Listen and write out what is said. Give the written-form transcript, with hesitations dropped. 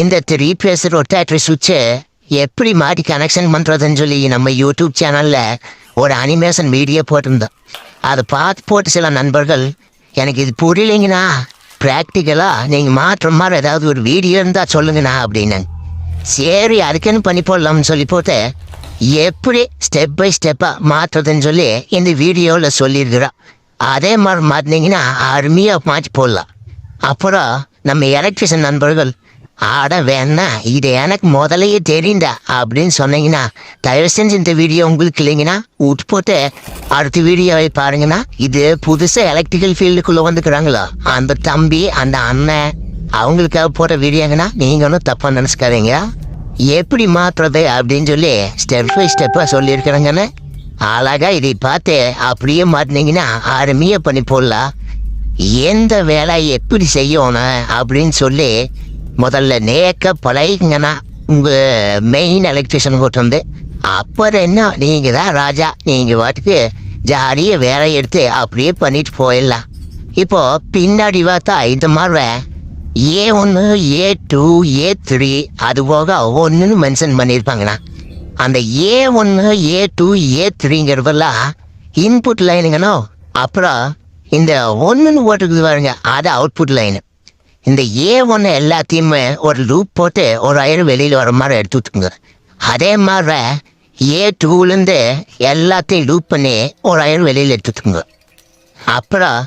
இந்த 3 base rotatory சுவிட்சை எப்படி மாட்டி கனெக்ஷன் பண்ணுறதுன்னு சொல்லி நம்ம யூடியூப் சேனலில் ஒரு அனிமேஷன் வீடியோ போட்டிருந்தோம். அதை பார்த்து போட்டு சில நண்பர்கள் எனக்கு இது புரியலைங்கண்ணா, ப்ராக்டிக்கலாக நீங்கள் மாற்ற மாதிரி ஏதாவது ஒரு வீடியோ இருந்தால் சொல்லுங்கண்ணா அப்படின்னு. சரி அதுக்குன்னு பண்ணி போடலாம்னு சொல்லி போட்டு எப்படி ஸ்டெப் பை ஸ்டெப்பாக மாற்றுறதுன்னு சொல்லி இந்த வீடியோவில் சொல்லியிருக்கிறோம். அதே மாதிரி மாற்றினீங்கன்னா அருமையாக மாற்றி போடலாம். அப்புறம் நம்ம எலக்ட்ரிஷியன் நண்பர்கள் ஆட வேணா இது எனக்கு முதலையே தெரியுண்டா அப்படின்னு சொன்னீங்கன்னா தயவு செஞ்சு இந்த வீடியோ உங்களுக்கு இல்லைங்கன்னா விட்டு போட்டு அடுத்த வீடியோவை பாருங்கன்னா இது புதுசாக எலக்ட்ரிக்கல் ஃபீல்டுக்குள்ளே வந்துக்கிறாங்களோ அந்த தம்பி அந்த அண்ணன் அவங்களுக்காக போட்ட வீடியோங்கன்னா நீங்கள் ஒன்றும் தப்பாக நினச்சிக்காதீங்க. எப்படி மாற்றுறது அப்படின்னு சொல்லி ஸ்டெப் பை ஸ்டெப்பாக சொல்லியிருக்கிறேங்கன்னு அழகாக இதை பார்த்து அப்படியே மாட்டினீங்கன்னா அருமையாக பண்ணி போடலாம். எந்த வேலை எப்படி செய்யணும் அப்படின்னு சொல்லி முதல்ல நேக்க பழகிங்கன்னா உங்கள் மெயின் எலக்ட்ரிஷியன் கூட்டு வந்து அப்புறம் என்ன நீங்கள் தான் ராஜா, நீங்கள் வாட்டுக்கு ஜாலியாக வேலை எடுத்து அப்படியே பண்ணிட்டு போயிடலாம். இப்போது பின்னாடி பார்த்தா இந்த மாதிரி A1 A2 A3 அது போக ஒன்றுன்னு மென்ஷன் பண்ணியிருப்பாங்கண்ணா. அந்த A1 A2 A3ங்கிறதெல்லாம் இன்புட் லைனுங்கண்ணோ. அப்புறம் இந்த ஒன்றுன்னு போட்டுக்குது பாருங்க அது அவுட்புட் லைனு. இந்த A1 எல்லாத்தையுமே ஒரு லூப் போட்டு ஒரு அயர் வெளியில் வர மாதிரி எடுத்து விட்டுக்குங்க. அதே மாதிரி A2லேருந்து எல்லாத்தையும் லூப் பண்ணி ஒரு அயர் வெளியில் எடுத்து விட்டுக்குங்க. அப்புறம்